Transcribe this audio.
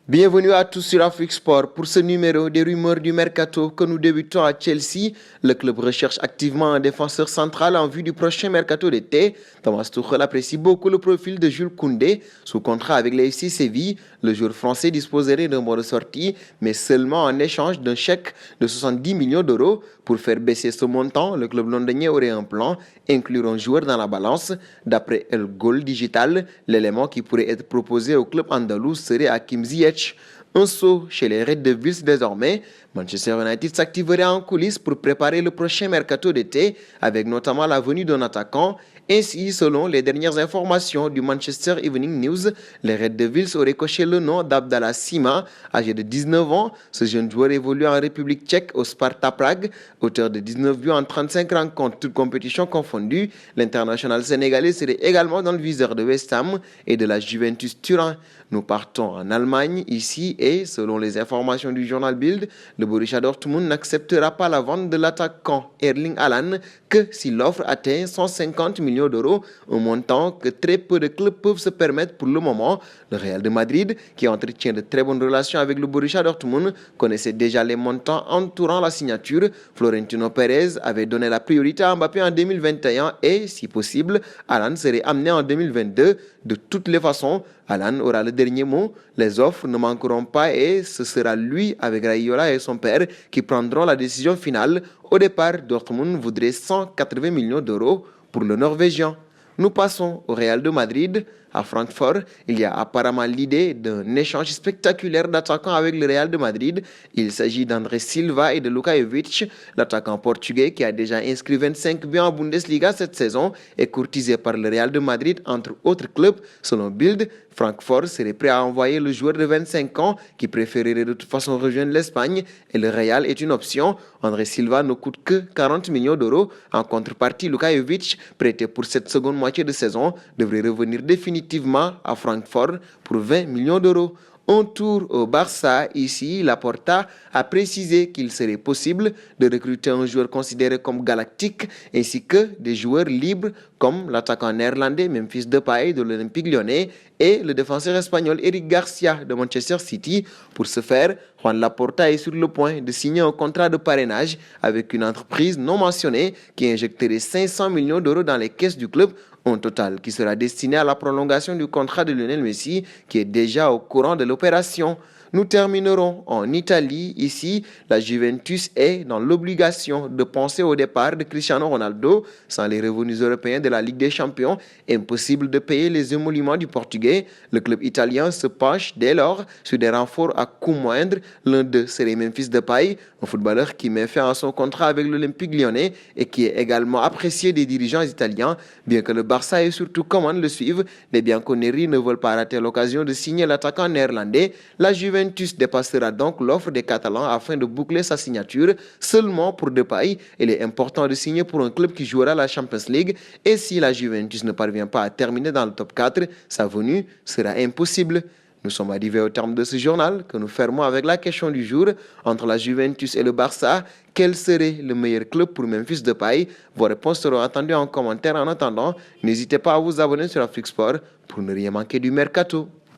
Bienvenue à tous sur Afrique Sport. Pour ce numéro des rumeurs du mercato que nous débutons à Chelsea, le club recherche activement un défenseur central en vue du prochain mercato d'été. Thomas Tuchel apprécie beaucoup le profil de Jules Koundé. Sous contrat avec les FC Séville, le joueur français disposerait d'un bon de sortie, mais seulement en échange d'un chèque de 70 millions d'euros. Pour faire baisser ce montant, le club londonien aurait un plan, inclure un joueur dans la balance. D'après El Gol Digital, l'élément qui pourrait être proposé au club andalou serait Hakim Ziyech. Un saut chez les Red Devils désormais. Manchester United s'activerait en coulisses pour préparer le prochain mercato d'été, avec notamment la venue d'un attaquant. Ainsi, selon les dernières informations du Manchester Evening News, les Red Devils auraient coché le nom d'Abdallah Sima, âgé de 19 ans. Ce jeune joueur évolue en République tchèque au Sparta Prague, auteur de 19 buts en 35 rencontres, toutes compétitions confondues. L'international sénégalais serait également dans le viseur de West Ham et de la Juventus Turin. Nous partons en Allemagne ici et, selon les informations du journal Bild, le Borussia Dortmund n'acceptera pas la vente de l'attaquant Erling Haaland que si l'offre atteint 150 millions d'euros, un montant que très peu de clubs peuvent se permettre pour le moment. Le Real de Madrid, qui entretient de très bonnes relations avec le Borussia Dortmund, connaissait déjà les montants entourant la signature. Florentino Pérez avait donné la priorité à Mbappé en 2021 et, si possible, Haaland serait amené en 2022. De toutes les façons, Haaland aura le dernier mot. Les offres ne manqueront pas et ce sera lui, avec Raiola et son père, qui prendront la décision finale. Au départ, Dortmund voudrait 180 millions d'euros pour le Norvégien. Nous passons au Real de Madrid. À Francfort, il y a apparemment l'idée d'un échange spectaculaire d'attaquants avec le Real de Madrid. Il s'agit d'André Silva et de Luka Jovic. L'attaquant portugais qui a déjà inscrit 25 buts en Bundesliga cette saison est courtisé par le Real de Madrid entre autres clubs. Selon Bild, Francfort serait prêt à envoyer le joueur de 25 ans qui préférerait de toute façon rejoindre l'Espagne et le Real est une option. André Silva ne coûte que 40 millions d'euros. En contrepartie, Luka Jovic, prêté pour cette seconde moitié de saison, devrait revenir définitivement à Francfort pour 20 millions d'euros. Un tour au Barça, ici, Laporta a précisé qu'il serait possible de recruter un joueur considéré comme galactique ainsi que des joueurs libres comme l'attaquant néerlandais Memphis Depay de l'Olympique Lyonnais et le défenseur espagnol Eric Garcia de Manchester City. Pour ce faire, Juan Laporta est sur le point de signer un contrat de parrainage avec une entreprise non mentionnée qui injecterait 500 millions d'euros dans les caisses du club. Un total qui sera destiné à la prolongation du contrat de Lionel Messi qui est déjà au courant de l'opération. Nous terminerons en Italie. Ici, la Juventus est dans l'obligation de penser au départ de Cristiano Ronaldo. Sans les revenus européens de la Ligue des Champions, impossible de payer les émoluments du Portugais. Le club italien se penche dès lors sur des renforts à coût moindre. L'un d'eux serait Memphis Depay, un footballeur qui met fin à son contrat avec l'Olympique Lyonnais et qui est également apprécié des dirigeants italiens. Bien que le Barça et surtout Coman le suivent, les Bianconeri ne veulent pas rater l'occasion de signer l'attaquant néerlandais. La Juventus dépassera donc l'offre des Catalans afin de boucler sa signature seulement pour Depay. Il est important de signer pour un club qui jouera la Champions League et si la Juventus ne parvient pas à terminer dans le top 4, sa venue sera impossible. Nous sommes arrivés au terme de ce journal que nous fermons avec la question du jour. Entre la Juventus et le Barça, quel serait le meilleur club pour Memphis Depay? Vos réponses seront attendues en commentaire. En attendant, n'hésitez pas à vous abonner sur Afrique Sport pour ne rien manquer du mercato.